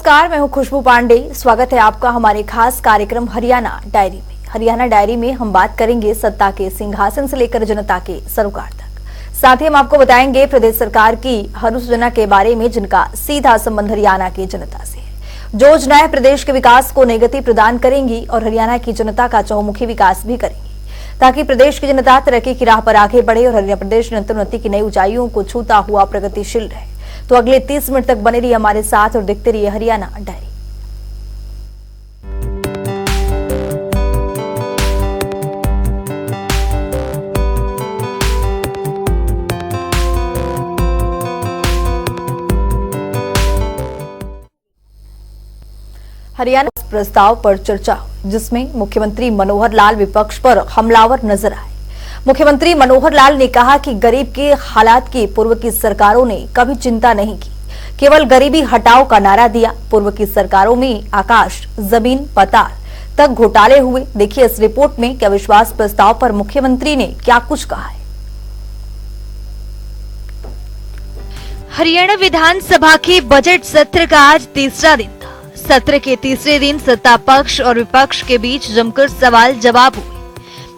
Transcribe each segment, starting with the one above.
नमस्कार, मैं हूं खुशबू पांडे। स्वागत है आपका हमारे खास कार्यक्रम हरियाणा डायरी में। हरियाणा डायरी में हम बात करेंगे सत्ता के सिंहासन से लेकर जनता के सरोकार तक। साथ ही हम आपको बताएंगे प्रदेश सरकार की हर उस योजना के बारे में जिनका सीधा संबंध हरियाणा की जनता से है। जो योजनाएं प्रदेश के विकास को नई गति प्रदान करेंगी और हरियाणा की जनता का चहुमुखी विकास भी करेंगी, ताकि प्रदेश की जनता तरक्की की राह पर आगे बढ़े और हरियाणा प्रदेश निरंतर उन्नति की नई ऊंचाइयों को छूता हुआ प्रगतिशील रहे। तो अगले 30 मिनट तक बने रहिए हमारे साथ और देखते रहिए हरियाणा डायरी। हरियाणा प्रस्ताव पर चर्चा, जिसमें मुख्यमंत्री मनोहर लाल विपक्ष पर हमलावर नजर आए। मुख्यमंत्री मनोहर लाल ने कहा कि गरीब के हालात की पूर्व की सरकारों ने कभी चिंता नहीं की, केवल गरीबी हटाओ का नारा दिया। पूर्व की सरकारों में आकाश जमीन पाताल तक घोटाले हुए। देखिए इस रिपोर्ट में कि अविश्वास प्रस्ताव पर मुख्यमंत्री ने क्या कुछ कहा है। हरियाणा विधानसभा के बजट सत्र का आज तीसरा दिन था। सत्र के तीसरे दिन सत्ता पक्ष और विपक्ष के बीच जमकर सवाल जवाब हुए।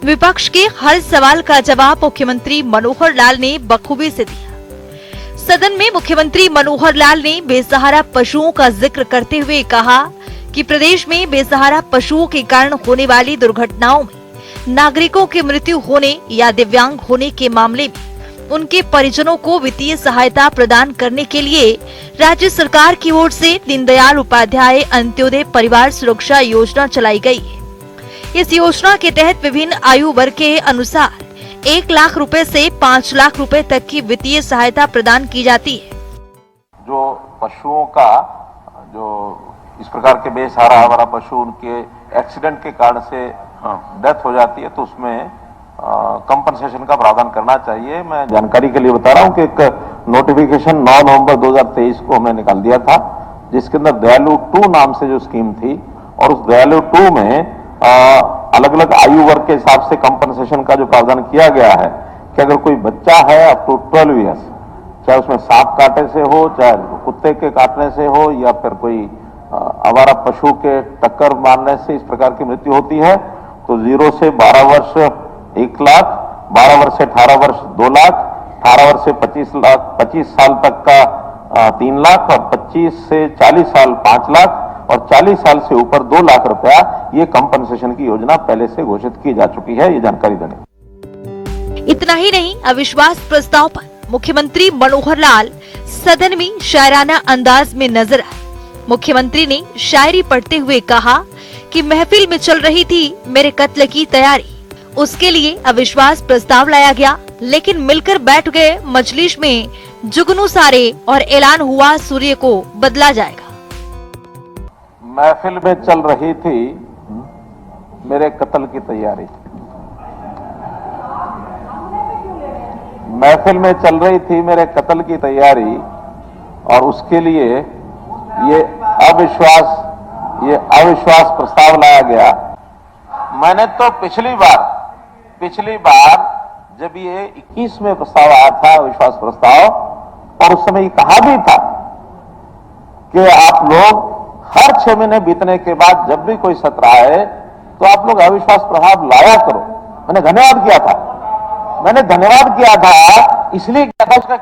विपक्ष के हर सवाल का जवाब मुख्यमंत्री मनोहर लाल ने बखूबी से दिया। सदन में मुख्यमंत्री मनोहर लाल ने बेसहारा पशुओं का जिक्र करते हुए कहा कि प्रदेश में बेसहारा पशुओं के कारण होने वाली दुर्घटनाओं में नागरिकों की मृत्यु होने या दिव्यांग होने के मामले में उनके परिजनों को वित्तीय सहायता प्रदान करने के लिए राज्य सरकार की ओर से दीनदयाल उपाध्याय अंत्योदय परिवार सुरक्षा योजना चलाई गई है। इस योजना के तहत विभिन्न आयु वर्ग के अनुसार 1 लाख रुपए से 5 लाख रुपए तक की वित्तीय सहायता प्रदान की जाती है। जो पशुओं का जो इस प्रकार के बेसहारा आवारा पशु उनके एक्सीडेंट के कारण से डेथ हो जाती है, तो उसमें कंपनसेशन का प्रावधान करना चाहिए। मैं जानकारी के लिए बता रहा हूं कि एक नोटिफिकेशन 9 नवंबर 2023 को हमने निकाल दिया था, जिसके अंदर दयालु 2 नाम से जो स्कीम थी, और उस दयालु 2 में अलग अलग आयु वर्ग के हिसाब से कंपनसेशन का जो प्रावधान किया गया है कि अगर कोई बच्चा है अप टू 12 ईयर्स, चाहे उसमें सांप काटे से हो, चाहे कुत्ते के काटने से हो, या फिर कोई आवारा पशु के टक्कर मारने से इस प्रकार की मृत्यु होती है, तो 0 से 12 वर्ष 1 लाख, 12 वर्ष से 18 वर्ष 2 लाख, 18 वर्ष से 25 साल तक का 3 लाख, और 25 से 40 साल 5 लाख, और 40 साल से ऊपर 2 लाख रुपया, ये कंपनसेशन की योजना पहले से घोषित की जा चुकी है। ये जानकारी देने। इतना ही नहीं, अविश्वास प्रस्ताव पर मुख्यमंत्री मनोहर लाल सदन में शायराना अंदाज में नजर आए। मुख्यमंत्री ने शायरी पढ़ते हुए कहा कि महफिल में चल रही थी मेरे कत्ल की तैयारी, उसके लिए अविश्वास प्रस्ताव लाया गया, लेकिन मिलकर बैठ गए मजलिस में जुगनू सारे और ऐलान हुआ सूर्य को बदला जाएगा। महफिल में चल रही थी मेरे कत्ल की तैयारी, महफिल में चल रही थी मेरे कत्ल की तैयारी, और उसके लिए ये अविश्वास प्रस्ताव लाया गया। मैंने तो पिछली बार जब ये 21 में प्रस्ताव आया था अविश्वास प्रस्ताव, और उस समय ये कहा भी था कि आप लोग हर 6 महीने बीतने के बाद जब भी कोई सत्र आए तो आप लोग अविश्वास प्रस्ताव लाया करो। मैंने धन्यवाद किया था, इसलिए किया था, उसका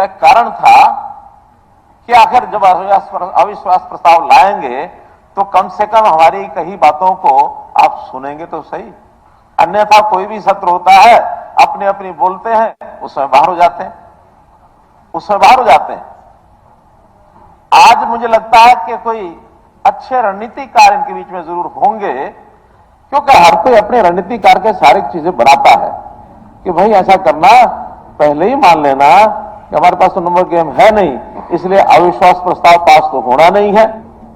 एक कारण था कि आखिर जब अविश्वास प्रस्ताव लाएंगे तो कम से कम हमारी कही बातों को आप सुनेंगे तो सही। अन्यथा कोई भी सत्र होता है, अपने अपनी बोलते हैं, उसमें बाहर हो जाते हैं। आज मुझे लगता है कि कोई अच्छे रणनीतिकार इनके बीच में जरूर होंगे, क्योंकि हर कोई अपने रणनीतिकार के सारी चीजें बनाता है कि भाई ऐसा करना, पहले ही मान लेना कि हमारे पास तो नंबर गेम है नहीं, इसलिए अविश्वास प्रस्ताव पास तो होना नहीं है।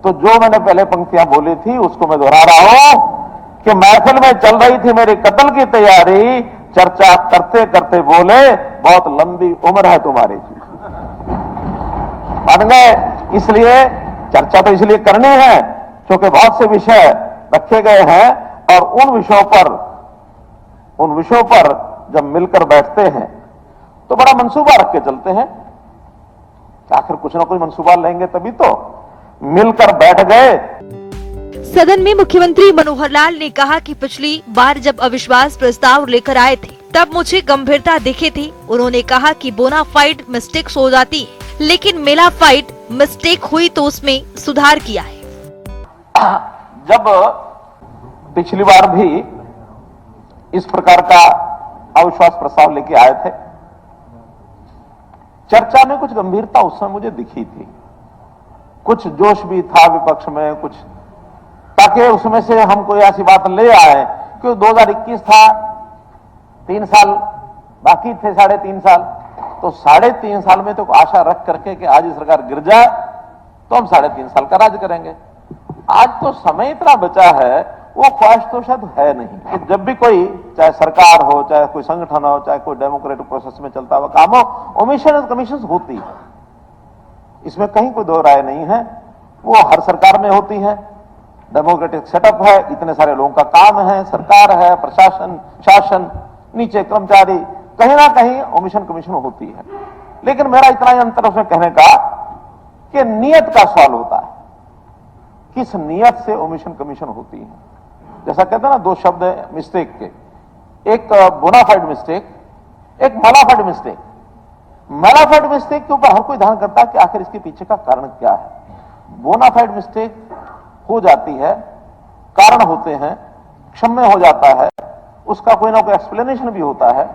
तो जो मैंने पहले पंक्तियां बोली थी उसको मैं दोहरा रहा हूं कि महफिल में चल रही थी मेरी कत्ल की तैयारी, चर्चा करते करते बोले बहुत लंबी उम्र है तुम्हारी। बन गए, इसलिए चर्चा तो इसलिए करनी है क्योंकि बहुत से विषय रखे गए हैं, और उन विषयों पर जब मिलकर बैठते हैं तो बड़ा मंसूबा रख के चलते हैं। आखिर कुछ ना कुछ मंसूबा लेंगे तभी तो मिलकर बैठ गए। सदन में मुख्यमंत्री मनोहर लाल ने कहा कि पिछली बार जब अविश्वास प्रस्ताव लेकर आए थे तब मुझे गंभीरता दिखे थी। उन्होंने कहा कि बोनाफाइड मिस्टेक्स हो जाती है, लेकिन मेलाफाइड मिस्टेक हुई तो उसमें सुधार किया है। जब पिछली बार भी इस प्रकार का अविश्वास प्रस्ताव लेके आए थे, चर्चा में कुछ गंभीरता उस समय मुझे दिखी थी, कुछ जोश भी था विपक्ष में, कुछ ताकि उसमें से हम कोई ऐसी बात ले आए कि 2021 था, 3 साल बाकी थे, 3.5 साल, तो 3.5 साल में तो आशा रख करके कि आज ये सरकार गिर जाए तो हम 3.5 साल का राज करेंगे। आज तो समय इतना बचा है, वो ख्वाहिश तो शायद है नहीं कि जब भी कोई, चाहे सरकार हो, चाहे कोई संगठन हो, चाहे कोई डेमोक्रेटिक प्रोसेस में चलता हुआ काम हो, ओमिशन और कमीशन होती है, इसमें कहीं कोई दो राय नहीं है। वो हर सरकार में होती है, डेमोक्रेटिक सेटअप है, इतने सारे लोगों का काम है, सरकार है, प्रशासन, शासन, नीचे कर्मचारी, कहीं ना कहीं ओमिशन कमीशन होती है। लेकिन मेरा इतना ही अंतर उसमें कहने का कि नियत का सवाल होता है, किस नियत से ओमिशन कमीशन होती है। जैसा कहते हैं ना, 2 शब्द है मिस्टेक के, एक बोनाफाइड मिस्टेक, एक मेलाफाइड मिस्टेक। मेलाफाइड मिस्टेक के ऊपर हर कोई ध्यान करता है कि आखिर इसके पीछे का कारण क्या है। बोनाफाइड मिस्टेक हो जाती है, कारण होते हैं, क्षम्य हो जाता है, उसका कोई ना कोई एक्सप्लेनेशन भी होता है,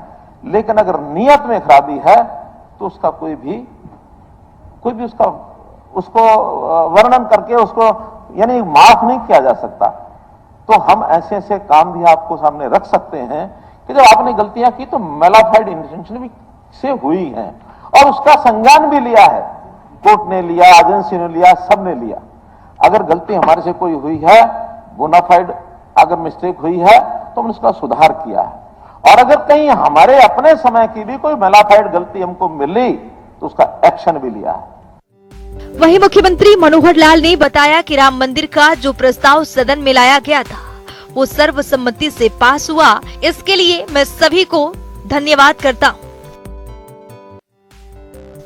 लेकिन अगर नियत में खराबी है तो उसका कोई भी उसको वर्णन करके उसको यानी माफ नहीं किया जा सकता। तो हम ऐसे ऐसे काम भी आपको सामने रख सकते हैं कि जब आपने गलतियां की तो मेलाफाइड इंटेंशन भी से हुई है और उसका संज्ञान भी लिया है, कोर्ट ने लिया, एजेंसी ने लिया, सबने लिया। अगर गलती हमारे से कोई हुई है, बोनाफाइड अगर मिस्टेक हुई है तो हमने उसका सुधार किया है, और अगर कहीं हमारे अपने समय की भी कोई मेलाफाइड गलती हमको मिली तो उसका एक्शन भी लिया है। वहीं मुख्यमंत्री मनोहर लाल ने बताया कि राम मंदिर का जो प्रस्ताव सदन में लाया गया था वो सर्वसम्मति से पास हुआ, इसके लिए मैं सभी को धन्यवाद करता हूँ।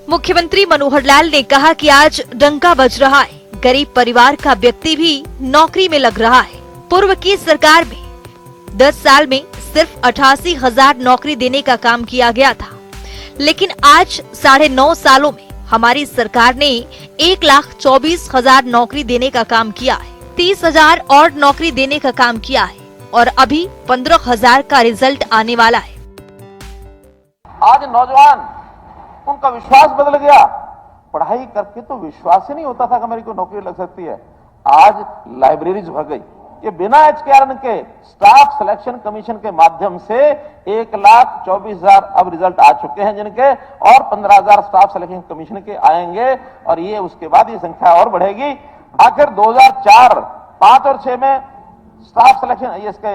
मुख्यमंत्री मनोहर लाल ने कहा कि आज डंका बज रहा है, गरीब परिवार का व्यक्ति भी नौकरी में लग रहा है। पूर्व की सरकार में 10 साल में सिर्फ 88,000 नौकरी देने का काम किया गया था, लेकिन आज 9.5 सालों में हमारी सरकार ने 1,24,000 नौकरी देने का काम किया है, 30,000 और नौकरी देने का काम किया है और अभी 15,000 का रिजल्ट आने वाला है। आज नौजवान, उनका विश्वास बदल गया। पढ़ाई करके तो विश्वास ही नहीं होता था कि मेरी को नौकरी लग सकती है। आज लाइब्रेरीज भर गई। ये बिना HKRN के स्टाफ सिलेक्शन कमीशन के माध्यम से 1,24,000 अब रिजल्ट आ चुके हैं जिनके, और 15,000 स्टाफ सिलेक्शन कमीशन के आएंगे, और ये उसके बाद ये संख्या और बढ़ेगी। आखिर 2004, 5 और 6 में स्टाफ सिलेक्शन, इसके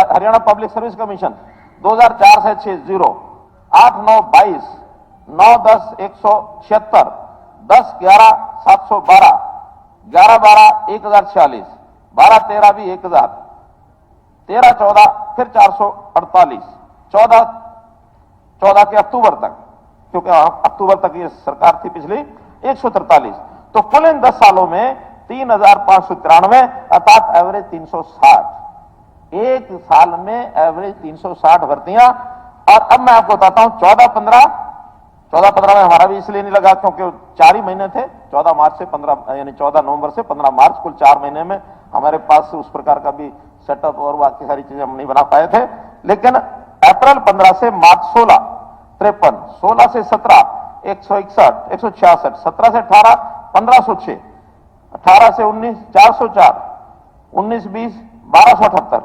हरियाणा पब्लिक सर्विस कमीशन 2004 से 6 0, 8 9 22, 9 10 176, 10 11 712, 11 12 1046, 12 13 भी 1000, 13 14 फिर 448, 14 के अक्टूबर तक, क्योंकि अक्टूबर तक ये सरकार थी पिछली, 143। तो कुल इन 10 सालों में 3,593, अर्थात एवरेज 360। एक साल में एवरेज 360 भर्तियां। और अब मैं आपको बताता हूं 14-15 में हमारा भी इसलिए नहीं लगा क्योंकि 4 ही महीने थे, 14 मार्च से 15 यानी 14 नवंबर से 15 मार्च, कुल 4 महीने में हमारे पास उस प्रकार का भी सेटअप और बाकी सारी चीजें हम नहीं बना पाए थे। लेकिन अप्रैल 15 से मार्च 16 53, 16 से 17 161, 166, 17 से 18 1506, 18 से 19 404, 19-20 1278,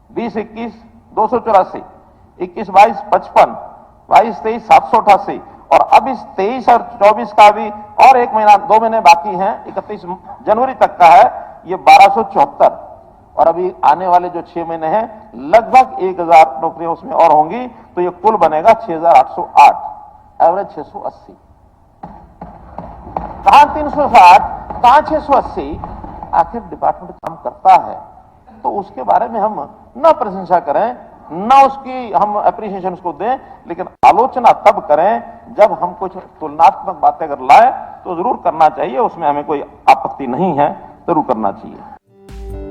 20-21 284, 21-22 55, 22-23 788, और अब इस 23 और 24 का भी और 1 महीना 2 महीने बाकी हैं, 31 जनवरी तक का है, ये 1274। और अभी आने वाले जो 6 महीने हैं लगभग 1,000 नौकरियां उसमें और होंगी, तो ये कुल बनेगा 6,808, एवरेज 680। कहां 360, कहां 680? आखिर डिपार्टमेंट काम करता है तो उसके बारे में हम न प्रशंसा करें, ना उसकी हम अप्रिसिएशन उसको दें, लेकिन आलोचना तब करें जब हम कुछ तुलनात्मक बातें अगर लाए तो जरूर करना चाहिए, उसमें हमें कोई आपत्ति नहीं है, जरूर करना चाहिए।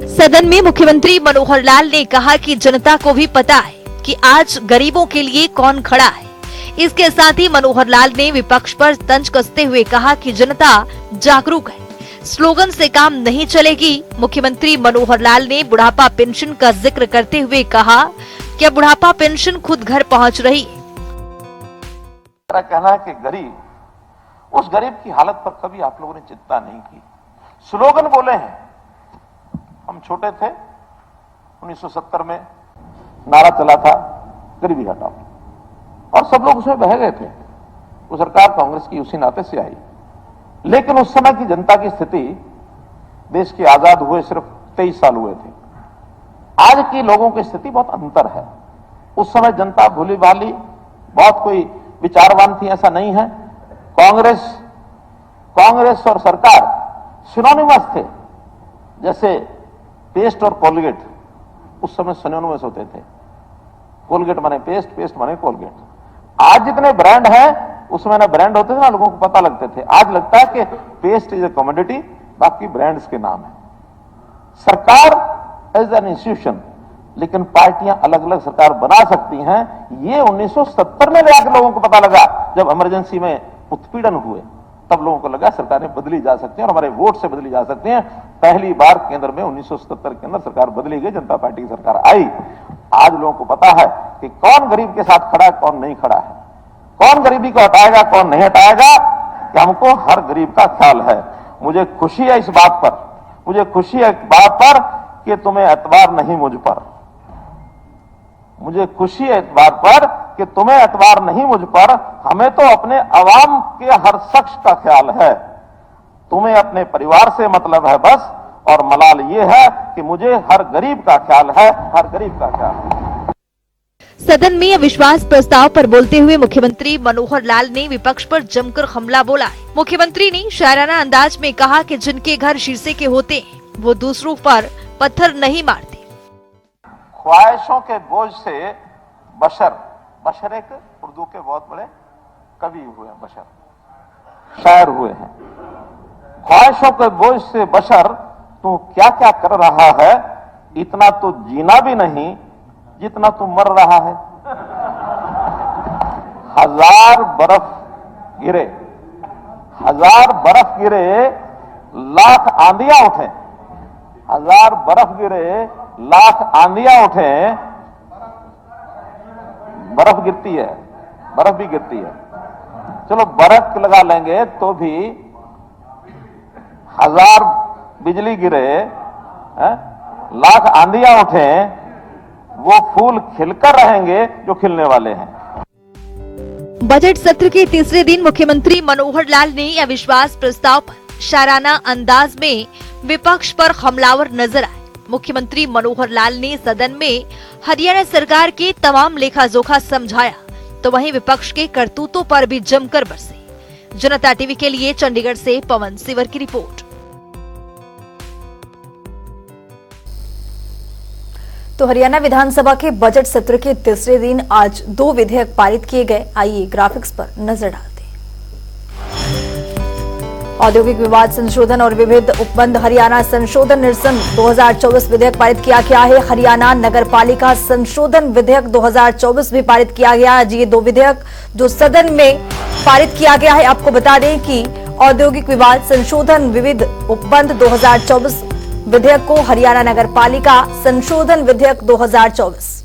सदन में मुख्यमंत्री मनोहर लाल ने कहा कि जनता को भी पता है कि आज गरीबों के लिए कौन खड़ा है। इसके साथ ही मनोहर लाल ने विपक्ष पर तंज कसते हुए कहा कि जनता जागरूक है, स्लोगन से काम नहीं चलेगी। मुख्यमंत्री मनोहर लाल ने बुढ़ापा पेंशन का जिक्र करते हुए कहा कि बुढ़ापा पेंशन खुद घर पहुंच रही है। मेरा कहना है कि गरीब, उस गरीब की हालत पर कभी आप लोगों ने चिंता नहीं की। स्लोगन बोले हैं, हम छोटे थे 1970 में नारा चला था गरीबी हटाओ, और सब लोग उसमें बह गए थे। वो सरकार कांग्रेस की उसी नाते से आई, लेकिन उस समय की जनता की स्थिति, देश के आजाद हुए सिर्फ 23 साल हुए थे, आज की लोगों की स्थिति बहुत अंतर है। उस समय जनता भोली भाली, बहुत कोई विचारवान थी ऐसा नहीं है। कांग्रेस और सरकार सिनोनिमस थे, जैसे पेस्ट और कोलगेट उस समय सिनोनिमस होते थे। कोलगेट माने पेस्ट, पेस्ट माने कोलगेट। आज जितने ब्रांड हैं उसमें ना ब्रांड होते थे ना लोगों को पता लगते थे। आज लगता है कि पेस्ट इज ए कमोडिटी, बाकी ब्रांड्स के नाम है। सरकार एज एन इंस्टीट्यूशन, लेकिन पार्टियां अलग अलग सरकार बना सकती हैं। ये 1970 में जाकर लोगों को पता लगा, जब इमरजेंसी में उत्पीड़न हुए, तब लोगों को लगा सरकारें बदली जा सकती हैं और हमारे वोट से बदली जा सकती हैं। पहली बार केंद्र में 1977 के अंदर सरकार बदली गई, जनता पार्टी की सरकार आई। आज लोगों को पता है कि कौन गरीब के साथ खड़ा है, कौन नहीं खड़ा है, कौन गरीबी को हटाएगा, कौन नहीं हटाएगा, कि हमको हर गरीब का ख्याल है। मुझे खुशी है इस बात पर, मुझे खुशी है इस बात पर कि तुम्हें एतबार नहीं मुझ पर, मुझे खुशी है इस बात पर कि तुम्हें एतबार नहीं मुझ पर। हमें तो अपने अवाम के हर शख्स का ख्याल है, तुम्हें अपने परिवार से मतलब है बस। और मलाल ये है कि मुझे हर गरीब का ख्याल है, हर गरीब का ख्याल है। सदन में अविश्वास प्रस्ताव पर बोलते हुए मुख्यमंत्री मनोहर लाल ने विपक्ष पर जमकर हमला बोला है। मुख्यमंत्री ने शायराना अंदाज में कहा कि जिनके घर शीशे के होते हैं वो दूसरों पर पत्थर नहीं मारते। ख्वाहिशों के बोझ से बशर एक उर्दू के बहुत बड़े कवि हुए हैं, बशर शायर हुए हैं। ख्वाहिशों के बोझ से बशर तू क्या क्या कर रहा है, इतना तो जीना भी नहीं जितना तू मर रहा है। हजार बर्फ गिरे लाख आंधियां उठे, हजार बर्फ गिरे लाख आंधियां उठे। बर्फ गिरती है, बर्फ भी गिरती है, चलो बर्फ लगा लेंगे तो भी हजार बिजली गिरे, लाख आंधियां उठे, वो फूल खिलकर रहेंगे जो खिलने वाले हैं। बजट सत्र के तीसरे दिन मुख्यमंत्री मनोहर लाल ने अविश्वास प्रस्ताव पर शायराना अंदाज में विपक्ष पर हमलावर नजर आए। मुख्यमंत्री मनोहर लाल ने सदन में हरियाणा सरकार के तमाम लेखा जोखा समझाया, तो वहीं विपक्ष के करतूतों पर भी जमकर बरसे। जनता टीवी के लिए चंडीगढ़ से पवन सिवर की रिपोर्ट। तो हरियाणा विधानसभा के बजट सत्र के तीसरे दिन आज 2 विधेयक पारित किए गए। आइए ग्राफिक्स पर नजर डालते हैं। औद्योगिक विवाद संशोधन और विविध उपबंध हरियाणा संशोधन निरसन 2024 विधेयक पारित किया गया है। हरियाणा नगरपालिका संशोधन विधेयक 2024 भी पारित किया गया। आज ये 2 विधेयक जो सदन में पारित किया गया है, आपको बता दें कि औद्योगिक विवाद संशोधन विविध उपबंध 2024 विधेयक को हरियाणा नगरपालिका संशोधन विधेयक 2024।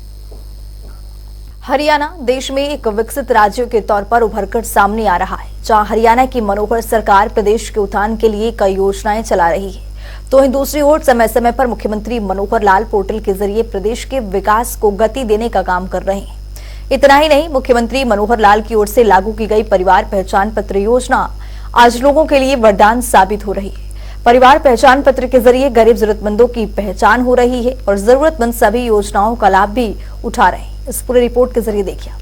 हरियाणा देश में एक विकसित राज्य के तौर पर उभरकर सामने आ रहा है, जहां हरियाणा की मनोहर सरकार प्रदेश के उत्थान के लिए कई योजनाएं चला रही है, तो वहीं दूसरी ओर समय समय पर मुख्यमंत्री मनोहर लाल पोर्टल के जरिए प्रदेश के विकास को गति देने का काम कर रहे हैं। इतना ही नहीं, मुख्यमंत्री मनोहर लाल की ओर से लागू की गई परिवार पहचान पत्र योजना आज लोगों के लिए वरदान साबित हो रही है। परिवार पहचान पत्र के जरिए गरीब जरूरतमंदों की पहचान हो रही है और जरूरतमंद सभी योजनाओं का लाभ भी उठा रहे हैं। इस पूरी रिपोर्ट के जरिए देखिए।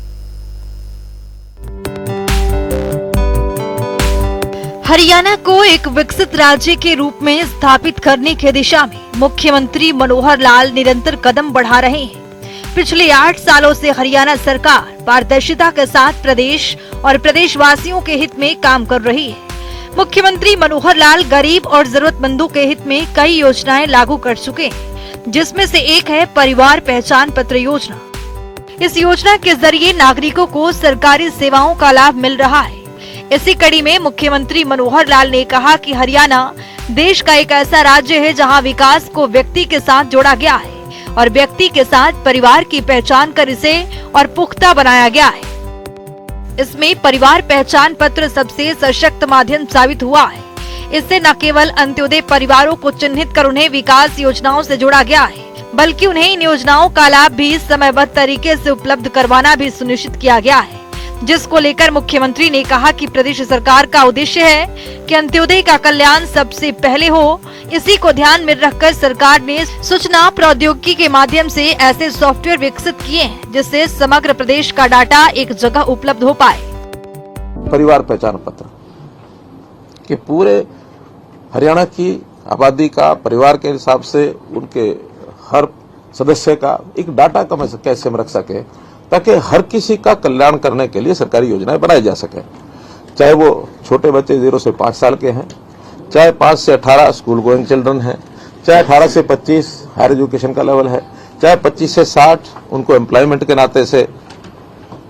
हरियाणा को एक विकसित राज्य के रूप में स्थापित करने की दिशा में मुख्यमंत्री मनोहर लाल निरंतर कदम बढ़ा रहे हैं। पिछले 8 सालों से हरियाणा सरकार पारदर्शिता के साथ प्रदेश और प्रदेशवासियों के हित में काम कर रही है। मुख्यमंत्री मनोहर लाल गरीब और जरूरतमंदों के हित में कई योजनाएं लागू कर चुके हैं, जिसमें से एक है परिवार पहचान पत्र योजना। इस योजना के जरिए नागरिकों को सरकारी सेवाओं का लाभ मिल रहा है। इसी कड़ी में मुख्यमंत्री मनोहर लाल ने कहा कि हरियाणा देश का एक ऐसा राज्य है जहां विकास को व्यक्ति के साथ जोड़ा गया है और व्यक्ति के साथ परिवार की पहचान कर इसे और पुख्ता बनाया गया है। इसमें परिवार पहचान पत्र सबसे सशक्त माध्यम साबित हुआ है। इससे न केवल अंत्योदय परिवारों को चिन्हित कर उन्हें विकास योजनाओं से जोड़ा गया है, बल्कि उन्हें इन योजनाओं का लाभ भी समयबद्ध तरीके से उपलब्ध करवाना भी सुनिश्चित किया गया है, जिसको लेकर मुख्यमंत्री ने कहा कि प्रदेश सरकार का उद्देश्य है कि अंत्योदय का कल्याण सबसे पहले हो। इसी को ध्यान में रखकर सरकार ने सूचना प्रौद्योगिकी के माध्यम से ऐसे सॉफ्टवेयर विकसित किए हैं जिससे समग्र प्रदेश का डाटा एक जगह उपलब्ध हो पाए। परिवार पहचान पत्र कि पूरे हरियाणा की आबादी का परिवार के हिसाब से उनके हर सदस्य का एक डाटा कैसे हम रख सके, ताकि हर किसी का कल्याण करने के लिए सरकारी योजनाएं बनाई जा सके। चाहे वो छोटे बच्चे 0 से 5 साल के हैं, चाहे 5 से 18 स्कूल गोइंग चिल्ड्रन हैं, चाहे 18 से 25 हायर एजुकेशन का लेवल है, चाहे 25 से 60 उनको एम्प्लॉयमेंट के नाते से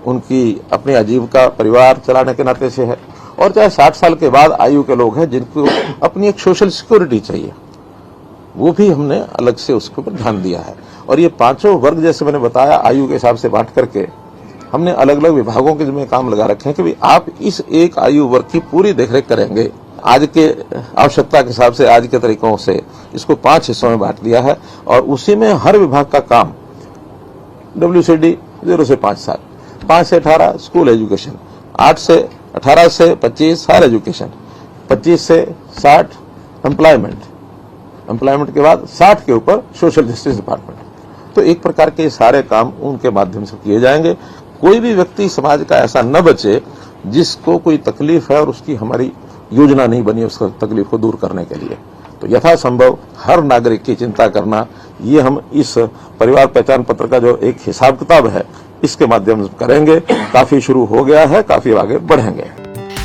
उनकी अपनी आजीविका परिवार चलाने के नाते से है, और चाहे 60 साल के बाद आयु के लोग हैं जिनको अपनी एक सोशल सिक्योरिटी चाहिए, वो भी हमने अलग से उसके ऊपर ध्यान दिया है। और ये पांचों वर्ग जैसे मैंने बताया आयु के हिसाब से बांट करके हमने अलग अलग विभागों के जिम्मे काम लगा रखे हैं कि भाई आप इस एक आयु वर्ग की पूरी देखरेख करेंगे। आज के आवश्यकता के हिसाब से आज के तरीकों से इसको 5 हिस्सों में बांट दिया है और उसी में हर विभाग का काम WCD 0 से 5 साल, 5 से 18 स्कूल एजुकेशन, 8 से 18 से 25 हायर एजुकेशन, 25 से 60 एम्प्लॉयमेंट के बाद 60 के ऊपर सोशल जस्टिस डिपार्टमेंट। तो एक प्रकार के सारे काम उनके माध्यम से किए जाएंगे। कोई भी व्यक्ति समाज का ऐसा न बचे जिसको कोई तकलीफ है और उसकी हमारी योजना नहीं बनी उसका तकलीफ को दूर करने के लिए। तो यथासंभव हर नागरिक की चिंता करना, ये हम इस परिवार पहचान पत्र का जो एक हिसाब किताब है इसके माध्यम से करेंगे। काफी शुरू हो गया है, काफी आगे बढ़ेंगे।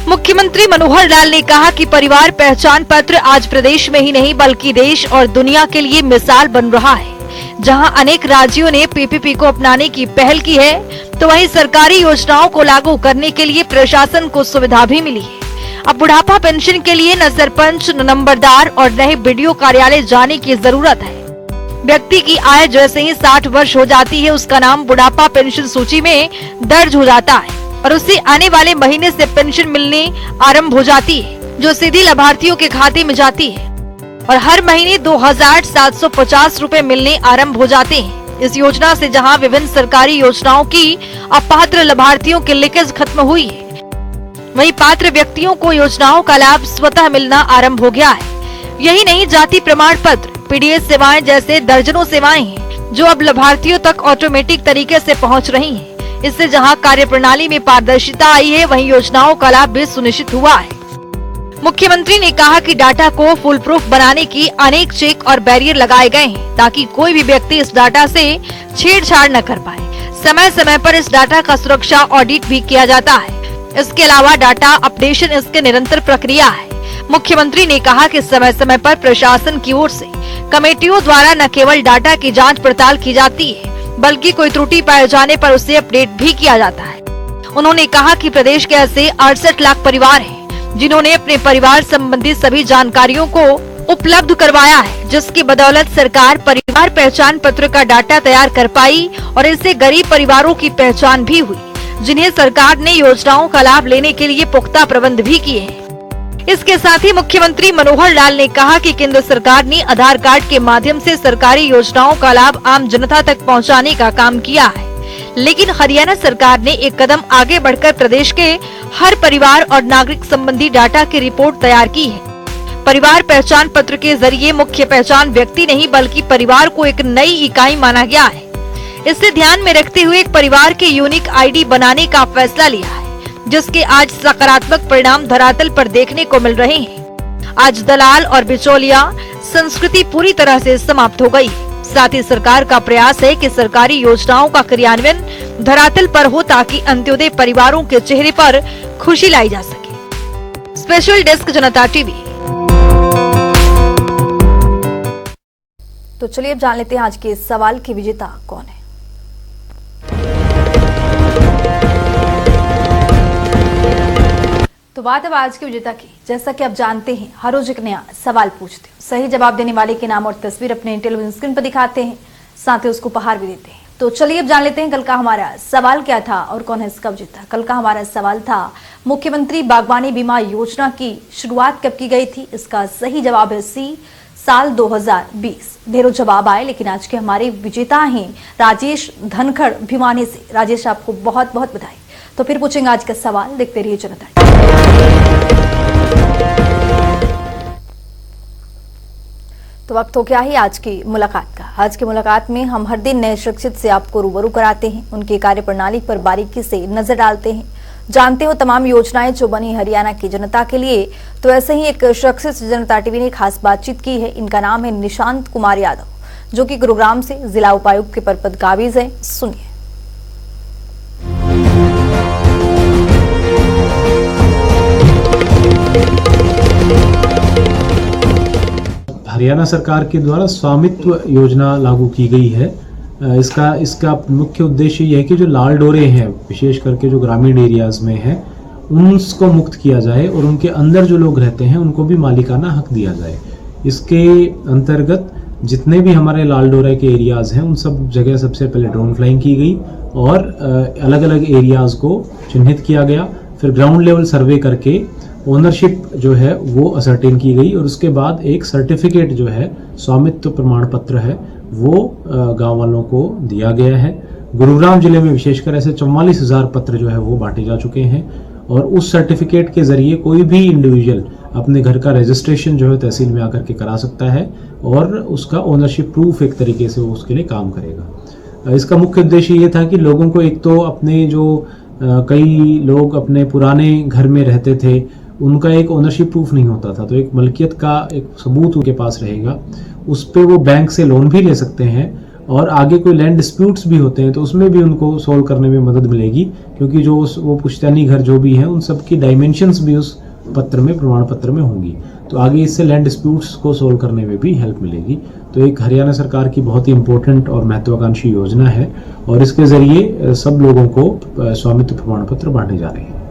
मुख्यमंत्री मनोहर लाल ने कहा कि परिवार पहचान पत्र आज प्रदेश में ही नहीं बल्कि देश और दुनिया के लिए मिसाल बन रहा है। जहां अनेक राज्यों ने PPP को अपनाने की पहल की है, तो वहीं सरकारी योजनाओं को लागू करने के लिए प्रशासन को सुविधा भी मिली है। अब बुढ़ापा पेंशन के लिए न सरपंच, न नंबरदार और न ही BDO कार्यालय जाने की जरूरत है। व्यक्ति की आय जैसे ही 60 वर्ष हो जाती है, उसका नाम बुढ़ापा पेंशन सूची में दर्ज हो जाता है और उसे आने वाले महीने से पेंशन मिलने आरंभ हो जाती है, जो सीधी लाभार्थियों के खाते में जाती है और हर महीने 2750 रुपए मिलने आरंभ हो जाते हैं। इस योजना से जहां विभिन्न सरकारी योजनाओं की अपात्र लाभार्थियों की लीकेज खत्म हुई है, वहीं पात्र व्यक्तियों को योजनाओं का लाभ स्वतः मिलना आरंभ हो गया है। यही नहीं, जाति प्रमाण पत्र, PDS सेवाएं जैसे दर्जनों सेवाएं हैं जो अब लाभार्थियों तक ऑटोमेटिक तरीके से पहुंच रही हैं। इससे जहां कार्यप्रणाली में पारदर्शिता आई है, वहीं योजनाओं का लाभ भी सुनिश्चित हुआ है। मुख्यमंत्री ने कहा कि डाटा को फुल प्रूफ बनाने की अनेक चेक और बैरियर लगाए गए हैं ताकि कोई भी व्यक्ति इस डाटा से छेड़छाड़ न कर पाए। समय समय पर इस डाटा का सुरक्षा ऑडिट भी किया जाता है। इसके अलावा डाटा अपडेशन इसके निरंतर प्रक्रिया है। मुख्यमंत्री ने कहा कि समय समय पर प्रशासन की ओर से कमेटियों द्वारा न केवल डाटा की जांच पड़ताल की जाती है बल्कि कोई त्रुटि पाए जाने पर उसे अपडेट भी किया जाता है। उन्होंने कहा कि प्रदेश के ऐसे 68 लाख परिवार हैं जिन्होंने अपने परिवार संबंधी सभी जानकारियों को उपलब्ध करवाया है, जिसकी बदौलत सरकार परिवार पहचान पत्र का डाटा तैयार कर पाई और इससे गरीब परिवारों की पहचान भी हुई, जिन्हें सरकार ने योजनाओं का लाभ लेने के लिए पुख्ता प्रबंध भी किए हैं। इसके साथ ही मुख्यमंत्री मनोहर लाल ने कहा कि केंद्र सरकार ने आधार कार्ड के माध्यम से सरकारी योजनाओं का लाभ आम जनता तक पहुंचाने का काम किया है, लेकिन हरियाणा सरकार ने एक कदम आगे बढ़कर प्रदेश के हर परिवार और नागरिक संबंधी डाटा की रिपोर्ट तैयार की है। परिवार पहचान पत्र के जरिए मुख्य पहचान व्यक्ति नहीं बल्कि परिवार को एक नई इकाई माना गया है। इसे ध्यान में रखते हुए एक परिवार के यूनिक ID बनाने का फैसला लिया है, जिसके आज सकारात्मक परिणाम धरातल पर देखने को मिल रहे हैं। आज दलाल और बिचौलिया संस्कृति पूरी तरह से समाप्त हो गई है। साथ ही सरकार का प्रयास है कि सरकारी योजनाओं का क्रियान्वयन धरातल पर हो ताकि अंत्योदय परिवारों के चेहरे पर खुशी लाई जा सके। स्पेशल डेस्क जनता टीवी। तो चलिए अब जान लेते हैं आज के इस सवाल के विजेता कौन है। तो बात अब आज के विजेता की। जैसा कि आप जानते हैं, हर रोज एक नया सवाल पूछते हैं, सही जवाब देने वाले के नाम और तस्वीर अपने टेलीविजन स्क्रीन पर दिखाते हैं, साथ ही उसको उपहार भी देते हैं। तो चलिए अब जान लेते हैं कल का हमारा सवाल क्या था और कौन है इसका विजेता। कल का हमारा सवाल था, मुख्यमंत्री बागवानी बीमा योजना की शुरुआत कब की गई थी? इसका सही जवाब है सी, साल 2020। ढेरों जवाब आए, लेकिन आज के हमारे विजेता हैं राजेश धनखड़ भिवानी से। राजेश, आपको बहुत बहुत बधाई। तो फिर पूछेंगे आज का सवाल, देखते रहिए जनता। तो वक्त हो गया है आज की मुलाकात का। आज की मुलाकात में हम हर दिन नए शख्सियत से आपको रूबरू कराते हैं, उनकी कार्यप्रणाली पर बारीकी से नजर डालते हैं, जानते हो तमाम योजनाएं जो बनी हरियाणा की जनता के लिए। तो ऐसे ही एक शख्सियत से जनता टीवी ने खास बातचीत की है। इनका नाम है निशांत कुमार यादव, जो कि गुरुग्राम से जिला उपायुक्त के पद पर काबिज है। सुनिए। हरियाणा सरकार के द्वारा स्वामित्व योजना लागू की गई है। इसका मुख्य उद्देश्य यह है कि जो लाल डोरे हैं, विशेष करके जो ग्रामीण एरियाज में हैं, उनको मुक्त किया जाए और उनके अंदर जो लोग रहते हैं उनको भी मालिकाना हक दिया जाए। इसके अंतर्गत जितने भी हमारे लाल डोरे के एरियाज हैं उन सब जगह सबसे पहले ड्रोन फ्लाइंग की गई और अलग अलग एरियाज को चिन्हित किया गया। फिर ग्राउंड लेवल सर्वे करके ओनरशिप जो है वो असर्टेन की गई और उसके बाद एक सर्टिफिकेट जो है, स्वामित्व प्रमाण पत्र है, वो गांव वालों को दिया गया है। गुरुग्राम जिले में विशेषकर ऐसे 44,000 पत्र जो है वो बांटे जा चुके हैं और उस सर्टिफिकेट के जरिए कोई भी इंडिविजुअल अपने घर का रजिस्ट्रेशन जो है तहसील में आकर के करा सकता है और उसका ओनरशिप प्रूफ एक तरीके से वो उसके लिए काम करेगा। इसका मुख्य उद्देश्य ये था कि लोगों को एक तो अपने जो कई लोग अपने पुराने घर में रहते थे, उनका एक ओनरशिप प्रूफ नहीं होता था, तो एक मलकियत का एक सबूत उनके पास रहेगा। उस पे वो बैंक से लोन भी ले सकते हैं और आगे कोई लैंड डिस्प्यूट्स भी होते हैं तो उसमें भी उनको सोल्व करने में मदद मिलेगी, क्योंकि जो वो पुश्तैनी घर जो भी हैं उन सब की डायमेंशंस भी उस पत्र में, प्रमाण पत्र में होंगी। तो आगे इससे लैंड डिस्प्यूट्स को सोल्व करने में भी हेल्प मिलेगी। तो एक हरियाणा सरकार की बहुत ही इंपॉर्टेंट और महत्वाकांक्षी योजना है और इसके जरिए सब लोगों को स्वामित्व प्रमाण पत्र बांटे जा रहे हैं।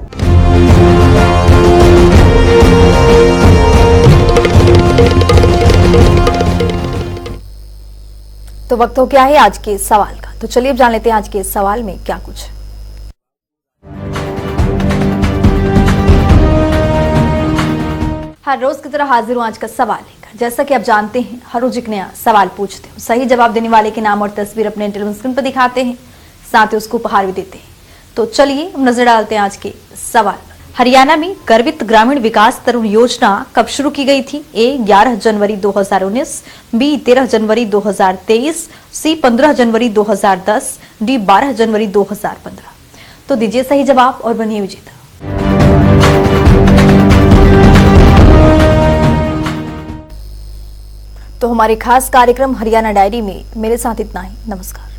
तो वक्त हो गया है आज के सवाल का। तो चलिए अब जान लेते हैं आज के सवाल में क्या कुछ है। हर रोज की तरह हाजिर हूं आज का सवाल लेकर। जैसा कि आप जानते हैं, हर रोज एक नया सवाल पूछते हैं, सही जवाब देने वाले के नाम और तस्वीर अपने टेलीविजन स्क्रीन पर दिखाते हैं, साथ ही उसको उपहार भी देते हैं। तो चलिए हम नजर डालते हैं आज के सवाल। हरियाणा में गर्वित ग्रामीण विकास तरुण योजना कब शुरू की गई थी? ए 11 जनवरी 2019, बी 13 जनवरी 2023, सी 15 जनवरी 2010, डी 12 जनवरी 2015। तो दीजिए सही जवाब और बनिए विजेता। तो हमारे खास कार्यक्रम हरियाणा डायरी में मेरे साथ इतना ही। नमस्कार।